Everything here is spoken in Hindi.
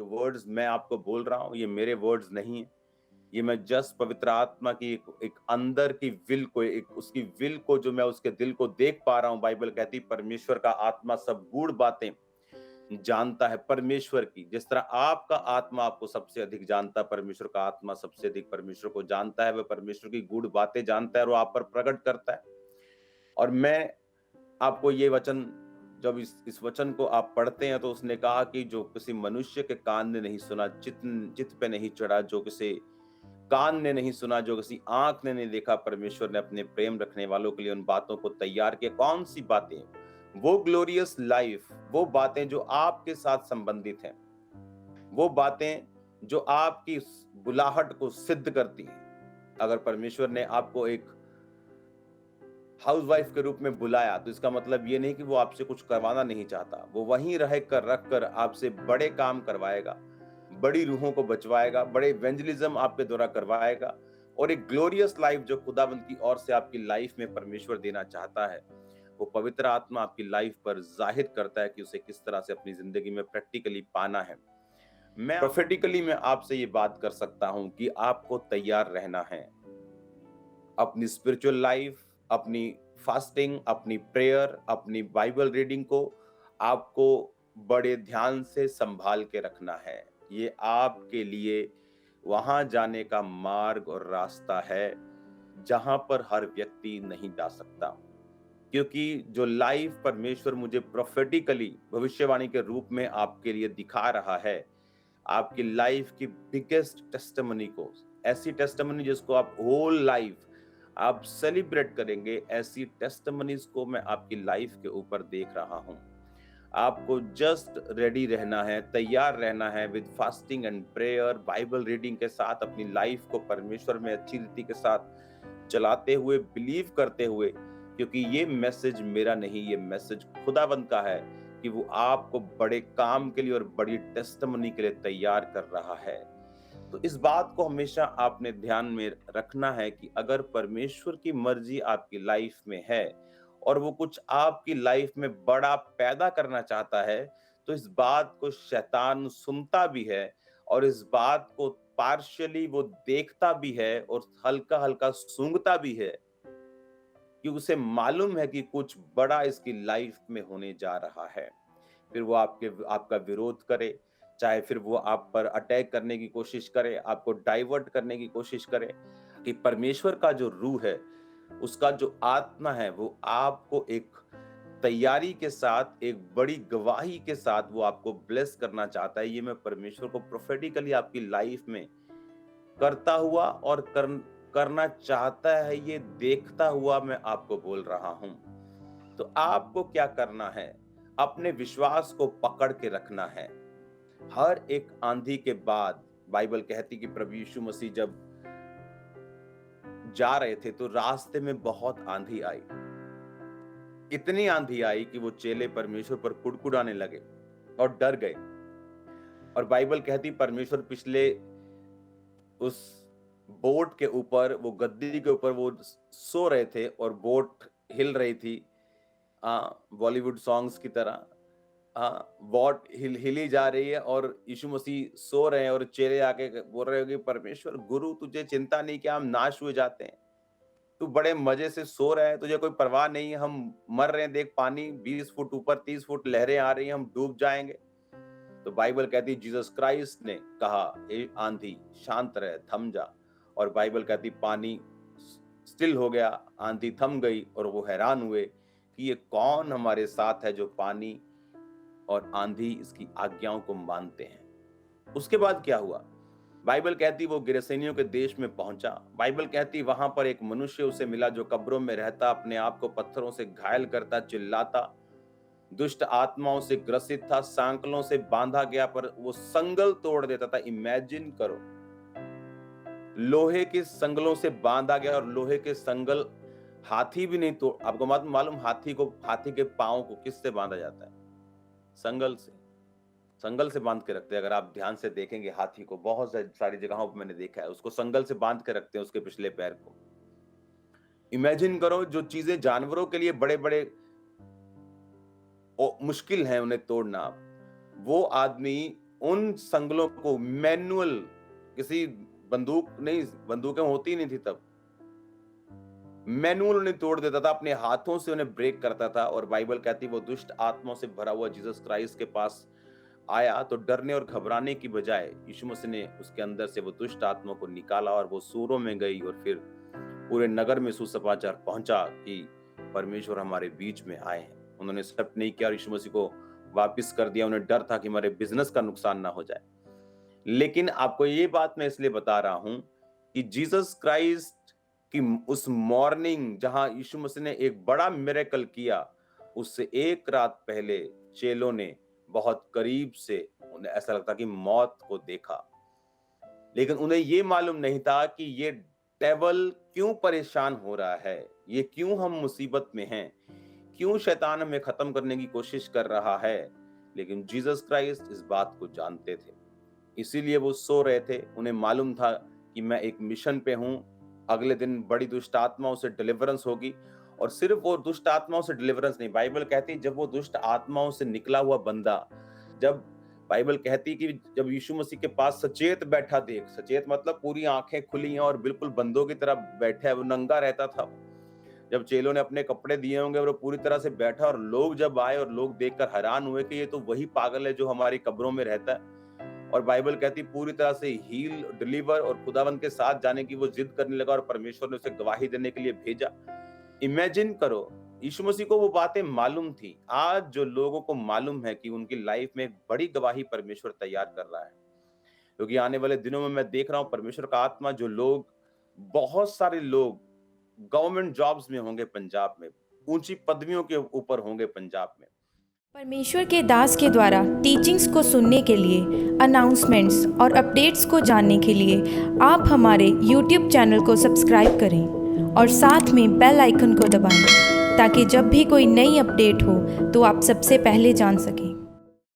वर्ड्स मैं आपको बोल रहा हूँ, ये मेरे वर्ड्स नहीं है। ये मैं जस्ट पवित्र आत्मा की एक अंदर की विल को, एक उसकी विल को, जो मैं उसके दिल को देख पा रहा हूँ। बाइबल कहती है परमेश्वर का आत्मा सब गूढ़ बातें जानता है परमेश्वर की। जिस तरह आपका आत्मा आपको सबसे अधिक जानता है, परमेश्वर का आत्मा सबसे अधिक परमेश्वर को जानता है। वह परमेश्वर की गूढ़ बातें जानता है और वो आप पर प्रकट करता है। और मैं आपको ये वचन, जब इस वचन को आप पढ़ते हैं, तो उसने कहा कि जो किसी मनुष्य के कान ने नहीं सुना, चित्त पे नहीं चढ़ा, जो किसी कान ने नहीं सुना, जो किसी आंख ने नहीं देखा, परमेश्वर ने अपने प्रेम रखने वालों के लिए उन बातों को तैयार किया। कौन सी बातें? वो ग्लोरियस लाइफ, वो बातें जो आपके साथ संबंधित हैं, वो बातें जो आपकी बुलाहट को सिद्ध करती हैं। अगर परमेश्वर ने आपको एक हाउसवाइफ के रूप में बुलाया, तो इसका मतलब ये नहीं कि वो आपसे कुछ करवाना नहीं चाहता। वो वहीं रख कर आपसे बड़े काम करवाएगा, बड़ी रूहों को बचवाएगा, बड़े इवेंजलिज्म आपके द्वारा करवाएगा। और एक ग्लोरियस लाइफ जो खुदावंद की ओर से आपकी लाइफ में परमेश्वर देना चाहता है, वो पवित्र आत्मा आपकी लाइफ पर जाहिर करता है कि उसे किस तरह से अपनी जिंदगी में प्रैक्टिकली पाना है। मैं प्रोफेटिकली मैं आपसे ये बात कर सकता हूं कि आपको तैयार रहना है। अपनी स्पिरिचुअल लाइफ, अपनी फास्टिंग, अपनी प्रेयर, अपनी बाइबल रीडिंग को आपको बड़े ध्यान से संभाल के रखना है। ये आपके लिए वहां जाने का मार्ग और रास्ता है जहां पर हर व्यक्ति नहीं जा सकता। क्योंकि जो लाइफ परमेश्वर मुझे प्रोफेटिकली भविष्यवाणी के रूप में आपके लिए दिखा रहा है, आपकी लाइफ की बिगेस्ट टेस्टिमनी को, ऐसी टेस्टिमनी जिसको आप होल लाइफ आप सेलिब्रेट करेंगे, ऐसी टेस्टिमनीज को मैं आपकी लाइफ के ऊपर देख रहा हूं। आपको जस्ट रेडी रहना है, तैयार रहना है, with fasting and prayer, Bible reading के साथ अपनी लाइफ को परमेश्वर में अच्छी रीति के साथ चलाते हुए, बिलीव करते हुए। क्योंकि ये मैसेज मेरा नहीं, ये मैसेज खुदावंद का है कि वो आपको बड़े काम के लिए और बड़ी टेस्टिमनी के लिए तैयार कर रहा है। तो इस बात को हमेशा आपने ध्यान में रखना है कि अगर परमेश्वर की मर्जी आपकी लाइफ में है और वो कुछ आपकी लाइफ में बड़ा पैदा करना चाहता है, तो इस बात को शैतान सुनता भी है और इस बात को पार्शियली वो देखता भी है और हल्का हल्का सूंघता भी है कि उसे मालूम है कि कुछ बड़ा इसकी लाइफ में होने जा रहा है। फिर वो आपका विरोध करे, चाहे फिर वो आप पर अटैक करने की कोशिश करे, आपको डाइवर्ट करने की कोशिश करे, कि परमेश्वर का जो रूह है, उसका जो आत्मा है, वो आपको एक तैयारी के साथ, एक बड़ी गवाही के साथ वो आपको ब्लेस करना चाहता है। ये मैं परमेश्वर को प्रोफेटिकली आपकी लाइफ में करता हुआ और करना चाहता है, ये देखता हुआ मैं आपको बोल रहा हूं। तो आपको क्या करना है? अपने विश्वास को पकड़ के रखना है। हर एक आंधी के बाद बाइबल कहती कि प्रभु यीशु मसीह जब जा रहे थे तो रास्ते में बहुत आंधी आई। इतनी आंधी आई कि वो चेले परमेश्वर पर कुड़कुड़ाने लगे और डर गए। और बाइबल कहती परमेश्वर पिछले उस बोट के ऊपर, वो गद्दी के ऊपर वो सो रहे थे और बोट हिल रही थी, बॉलीवुड सॉन्ग्स की तरह। बोट हिली जा रही है और यीशु मसीह सो रहे हैं और चेले आके बोल रहे हो कि परमेश्वर गुरु, तुझे चिंता नहीं कि हम नाश हुए जाते हैं? तू बड़े मजे से सो रहा है, तुझे कोई परवाह नहीं है, हम मर रहे हैं, देख पानी 20 फुट ऊपर, 30 फुट लहरें आ रही हैं, हम डूब जाएंगे। तो बाइबल कहती जीसस क्राइस्ट ने कहा, ए आंधी शांत रहे, थम जा। और बाइबल कहती पानी स्टिल हो गया, आंधी थम गई और वो हैरान हुए कि ये कौन हमारे साथ है जो पानी और आंधी इसकी आज्ञाओं को मानते हैं। उसके बाद क्या हुआ? बाइबल कहती वो गिरसेनियों के देश में पहुंचा। बाइबल कहती वहां पर एक मनुष्य उसे मिला जो कब्रों में रहता, अपने आप को पत्थरों से घायल करता, चिल्लाता, दुष्ट आत्माओं से ग्रसित था, सांकलों से बांधा गया, पर वो संगल तोड़ देता था। इमेजिन करो, लोहे के संगलों से बांधा गया और लोहे के संगल हाथी भी नहीं तोड़। आपको मालूम हाथी के पांव को किससे बांधा जाता है? संगल से। संगल से बांध के रखते हैं। अगर आप ध्यान से देखेंगे हाथी को, बहुत सारी जगहों पर मैंने देखा है, उसको संगल से बांध के रखते हैं, उसके पिछले पैर को। इमेजिन करो, जो चीजें जानवरों के लिए बड़े बड़े मुश्किल है उन्हें तोड़ना, वो आदमी उन संगलों को मैनुअल, किसी बंदूकें होती नहीं थी तब, मैनुअल उन्हें तोड़ देता था, अपने हाथों से उन्हें ब्रेक करता था। और बाइबल कहती वो दुष्ट आत्माओं से भरा हुआ जीसस क्राइस्ट के पास आया तो डरने और घबराने की बजाय यीशु मसीह ने उसके अंदर से वो दुष्ट आत्मा को निकाला और वो सूरों में गई और फिर पूरे नगर में सुसमाचार पहुंचा कि परमेश्वर हमारे बीच में आए हैं। उन्होंने एक्सेप्ट नहीं किया और यीशु मसीह को वापस कर दिया। उन्हें डर था कि हमारे बिजनेस का नुकसान ना हो जाए। लेकिन आपको ये बात मैं इसलिए बता रहा हूं कि जीसस क्राइस्ट कि उस मॉर्निंग जहां यीशु मसीह ने एक बड़ा मिरेकल किया, उससे एक रात पहले चेलों ने बहुत करीब से, उन्हें ऐसा लगता कि मौत को देखा। लेकिन उन्हें ये मालूम नहीं था कि ये डेविल क्यों परेशान हो रहा है, ये क्यों हम मुसीबत में हैं, क्यों शैतान हमें खत्म करने की कोशिश कर रहा है। लेकिन जीसस क्राइस्ट इस बात को जानते थे, इसीलिए वो सो रहे थे। उन्हें मालूम था कि मैं एक मिशन पे हूं, अगले दिन बड़ी दुष्ट आत्माओं से डिलीवरेंस होगी। और सिर्फ वो दुष्ट आत्माओं से डिलीवरेंस नहीं, बाइबल कहती है जब वो दुष्ट आत्माओं से निकला हुआ बंदा, जब बाइबल कहती कि जब यीशु मसीह के पास सचेत बैठा देख, सचेत मतलब पूरी आंखें खुली हैं और बिल्कुल बंदों की तरह बैठा है, वो नंगा रहता था। जब चेलों ने अपने कपड़े दिए होंगे और वो पूरी तरह से बैठा, और लोग जब आए और लोग देखकर हैरान हुए कि ये तो वही पागल है जो हमारी कब्रों में रहता है। और बाइबल कहती पूरी तरह से हील, डिलीवर और खुदावंत के साथ जाने की वो जिद करने लगा और परमेश्वर ने उसे गवाही देने के लिए भेजा। इमेजिन करो, यीशु मसीह को वो बातें मालूम थी। आज जो लोगों को मालूम है कि उनकी लाइफ में एक बड़ी गवाही परमेश्वर तैयार कर रहा है, क्योंकि आने वाले दिनों में मैं देख रहा हूं परमेश्वर का आत्मा, जो लोग, बहुत सारे लोग गवर्नमेंट जॉब्स में होंगे पंजाब में, ऊंची पदवियों के ऊपर होंगे पंजाब में। परमेश्वर के दास के द्वारा टीचिंग्स को सुनने के लिए, अनाउंसमेंट्स और अपडेट्स को जानने के लिए आप हमारे YouTube चैनल को सब्सक्राइब करें और साथ में बेल आइकन को दबाएं, ताकि जब भी कोई नई अपडेट हो तो आप सबसे पहले जान सकें।